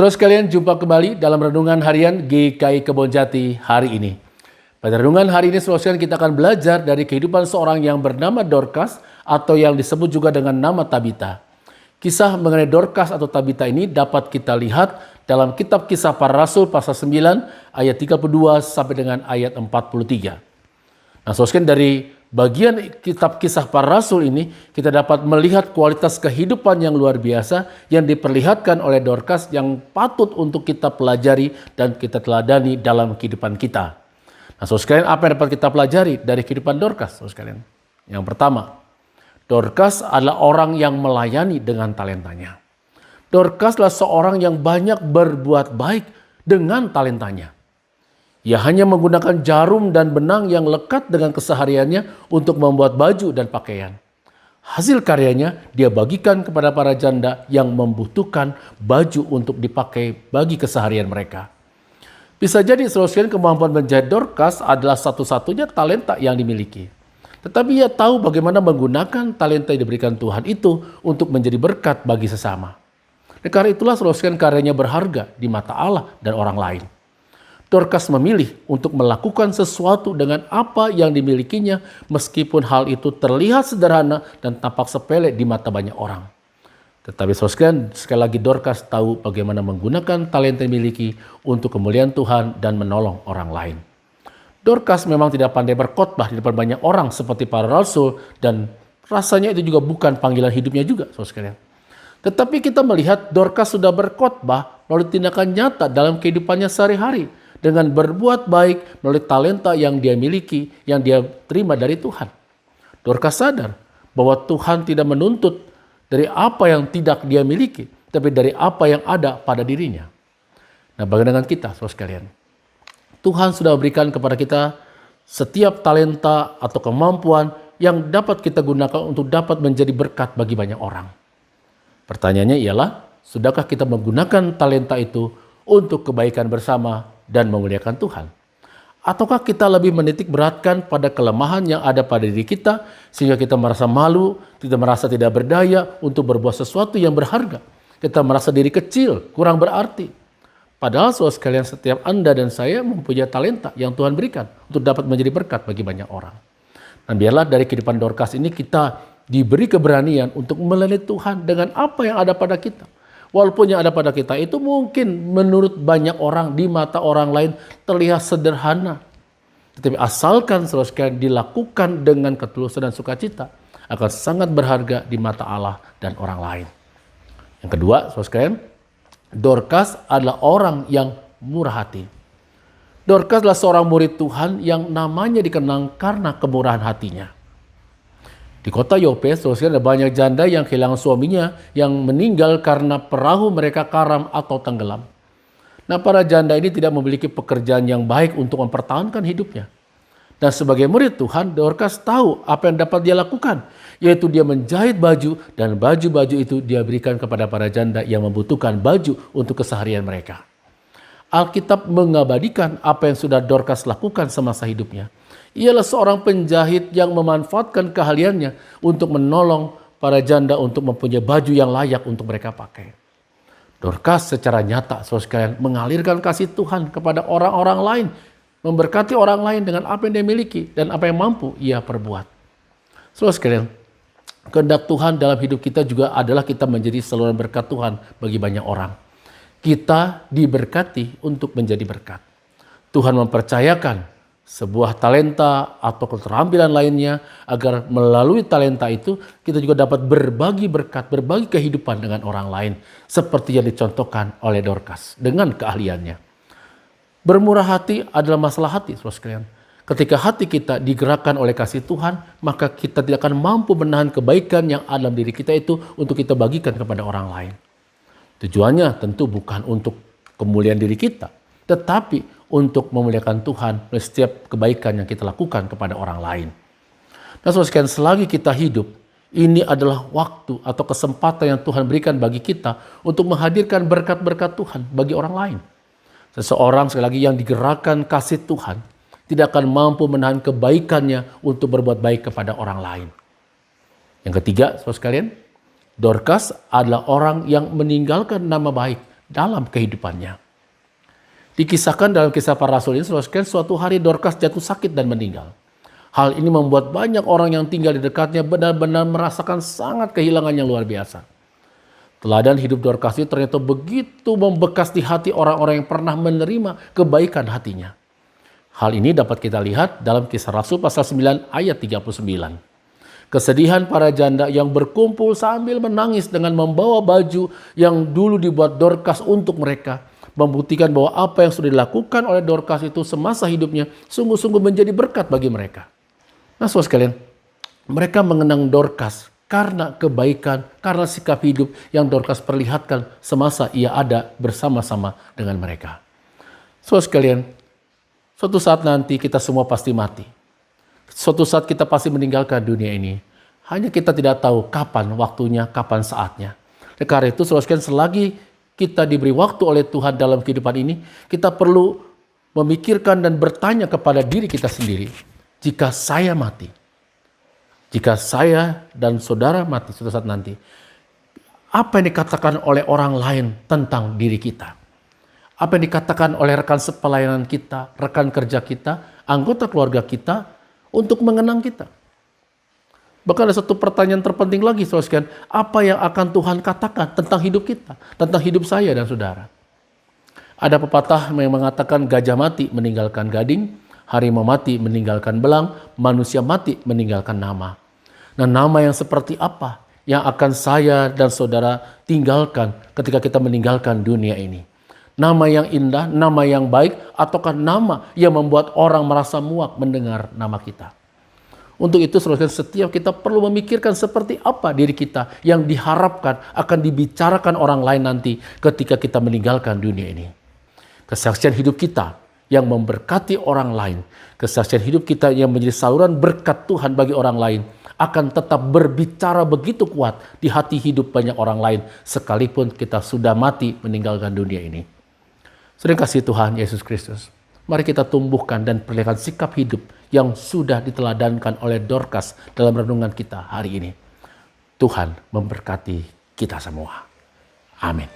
Saudara sekalian, jumpa kembali dalam Renungan Harian GKI Kebonjati hari ini. Pada Renungan hari ini, saudara sekalian, kita akan belajar dari kehidupan seorang yang bernama Dorcas atau yang disebut juga dengan nama Tabita. Kisah mengenai Dorcas atau Tabita ini dapat kita lihat dalam kitab Kisah Para Rasul pasal 9 ayat 32 sampai dengan ayat 43. Nah, saudara sekalian, dari bagian kitab Kisah Para Rasul ini kita dapat melihat kualitas kehidupan yang luar biasa yang diperlihatkan oleh Dorcas yang patut untuk kita pelajari dan kita teladani dalam kehidupan kita. Nah, saudara sekalian, apa yang dapat kita pelajari dari kehidupan Dorcas, saudara sekalian? Yang pertama, Dorcas adalah orang yang melayani dengan talentanya. Dorcas adalah seorang yang banyak berbuat baik dengan talentanya. Ia hanya menggunakan jarum dan benang yang lekat dengan kesehariannya untuk membuat baju dan pakaian. Hasil karyanya dia bagikan kepada para janda yang membutuhkan baju untuk dipakai bagi keseharian mereka. Bisa jadi saudara kemampuan menjahit Dorcas adalah satu-satunya talenta yang dimiliki. Tetapi ia tahu bagaimana menggunakan talenta yang diberikan Tuhan itu untuk menjadi berkat bagi sesama. Karena itulah saudara karyanya berharga di mata Allah dan orang lain. Dorcas memilih untuk melakukan sesuatu dengan apa yang dimilikinya meskipun hal itu terlihat sederhana dan tampak sepele di mata banyak orang. Tetapi sekali lagi Dorcas tahu bagaimana menggunakan talenta yang dimiliki untuk kemuliaan Tuhan dan menolong orang lain. Dorcas memang tidak pandai berkhotbah di depan banyak orang seperti para rasul dan rasanya itu juga bukan panggilan hidupnya juga, saudara sekalian. Tetapi kita melihat Dorcas sudah berkhotbah melalui tindakan nyata dalam kehidupannya sehari-hari dengan berbuat baik melalui talenta yang dia miliki, yang dia terima dari Tuhan. Dorcas sadar bahwa Tuhan tidak menuntut dari apa yang tidak dia miliki, tapi dari apa yang ada pada dirinya. Nah, bagaimana dengan kita, saudara sekalian? Tuhan sudah berikan kepada kita setiap talenta atau kemampuan yang dapat kita gunakan untuk dapat menjadi berkat bagi banyak orang. Pertanyaannya ialah, sudahkah kita menggunakan talenta itu untuk kebaikan bersama dan memuliakan Tuhan? Ataukah kita lebih menitik beratkan pada kelemahan yang ada pada diri kita sehingga kita merasa malu, kita merasa tidak berdaya untuk berbuat sesuatu yang berharga. Kita merasa diri kecil, kurang berarti. Padahal saudara sekalian, setiap Anda dan saya mempunyai talenta yang Tuhan berikan untuk dapat menjadi berkat bagi banyak orang. Dan biarlah dari kehidupan Dorcas ini kita diberi keberanian untuk melayani Tuhan dengan apa yang ada pada kita. Walaupun yang ada pada kita itu mungkin menurut banyak orang, di mata orang lain terlihat sederhana. Tetapi asalkan saudara sekalian dilakukan dengan ketulusan dan sukacita, akan sangat berharga di mata Allah dan orang lain. Yang kedua, saudara sekalian, Dorcas adalah orang yang murah hati. Dorcas adalah seorang murid Tuhan yang namanya dikenang karena kemurahan hatinya. Di kota Yope, saudara, ada banyak janda yang kehilangan suaminya yang meninggal karena perahu mereka karam atau tenggelam. Nah, para janda ini tidak memiliki pekerjaan yang baik untuk mempertahankan hidupnya. Dan sebagai murid Tuhan, Dorcas tahu apa yang dapat dia lakukan, yaitu dia menjahit baju dan baju-baju itu dia berikan kepada para janda yang membutuhkan baju untuk keseharian mereka. Alkitab mengabadikan apa yang sudah Dorcas lakukan semasa hidupnya. Ialah seorang penjahit yang memanfaatkan keahliannya untuk menolong para janda untuk mempunyai baju yang layak untuk mereka pakai. Dorcas secara nyata, saudara sekalian, mengalirkan kasih Tuhan kepada orang-orang lain, memberkati orang lain dengan apa yang dia miliki dan apa yang mampu ia perbuat. Saudara sekalian, kehendak Tuhan dalam hidup kita juga adalah kita menjadi saluran berkat Tuhan bagi banyak orang. Kita diberkati untuk menjadi berkat. Tuhan mempercayakan sebuah talenta atau keterampilan lainnya agar melalui talenta itu kita juga dapat berbagi berkat, berbagi kehidupan dengan orang lain seperti yang dicontohkan oleh Dorcas dengan keahliannya. Bermurah hati adalah masalah hati, saudara sekalian. Ketika hati kita digerakkan oleh kasih Tuhan, maka kita tidak akan mampu menahan kebaikan yang ada dalam diri kita itu untuk kita bagikan kepada orang lain. Tujuannya tentu bukan untuk kemuliaan diri kita, tetapi untuk memuliakan Tuhan melalui setiap kebaikan yang kita lakukan kepada orang lain. Nah, saudara sekalian, selagi kita hidup, ini adalah waktu atau kesempatan yang Tuhan berikan bagi kita untuk menghadirkan berkat-berkat Tuhan bagi orang lain. Seseorang sekali lagi yang digerakkan kasih Tuhan tidak akan mampu menahan kebaikannya untuk berbuat baik kepada orang lain. Yang ketiga, saudara sekalian, Dorcas adalah orang yang meninggalkan nama baik dalam kehidupannya. Dikisahkan dalam Kisah Para Rasul ini, saudara, suatu hari Dorcas jatuh sakit dan meninggal. Hal ini membuat banyak orang yang tinggal di dekatnya benar-benar merasakan sangat kehilangan yang luar biasa. Teladan hidup Dorcas itu ternyata begitu membekas di hati orang-orang yang pernah menerima kebaikan hatinya. Hal ini dapat kita lihat dalam Kisah Rasul pasal 9 ayat 39. Kesedihan para janda yang berkumpul sambil menangis dengan membawa baju yang dulu dibuat Dorcas untuk mereka, membuktikan bahwa apa yang sudah dilakukan oleh Dorcas itu semasa hidupnya sungguh-sungguh menjadi berkat bagi mereka. Nah, saudara sekalian, mereka mengenang Dorcas karena kebaikan, karena sikap hidup yang Dorcas perlihatkan semasa ia ada bersama-sama dengan mereka. Saudara sekalian, suatu saat nanti kita semua pasti mati. Suatu saat kita pasti meninggalkan dunia ini. Hanya kita tidak tahu kapan waktunya, kapan saatnya. Karena itu, saudara sekalian, selagi kita diberi waktu oleh Tuhan dalam kehidupan ini, kita perlu memikirkan dan bertanya kepada diri kita sendiri. Jika saya mati, jika saya dan saudara mati suatu saat nanti, apa yang dikatakan oleh orang lain tentang diri kita? Apa yang dikatakan oleh rekan sepelayanan kita, rekan kerja kita, anggota keluarga kita untuk mengenang kita? Bahkan ada satu pertanyaan terpenting lagi, saudara sekalian, apa yang akan Tuhan katakan tentang hidup kita, tentang hidup saya dan saudara? Ada pepatah yang mengatakan gajah mati meninggalkan gading, harimau mati meninggalkan belang, manusia mati meninggalkan nama. Nah, nama yang seperti apa yang akan saya dan saudara tinggalkan ketika kita meninggalkan dunia ini? Nama yang indah, nama yang baik, ataukah nama yang membuat orang merasa muak mendengar nama kita? Untuk itu, saudara, setiap kita perlu memikirkan seperti apa diri kita yang diharapkan akan dibicarakan orang lain nanti ketika kita meninggalkan dunia ini. Kesaksian hidup kita yang memberkati orang lain, kesaksian hidup kita yang menjadi saluran berkat Tuhan bagi orang lain, akan tetap berbicara begitu kuat di hati hidup banyak orang lain sekalipun kita sudah mati meninggalkan dunia ini. Sering kasih Tuhan Yesus Kristus, mari kita tumbuhkan dan perlihatkan sikap hidup yang sudah diteladankan oleh Dorcas dalam renungan kita hari ini. Tuhan memberkati kita semua. Amin.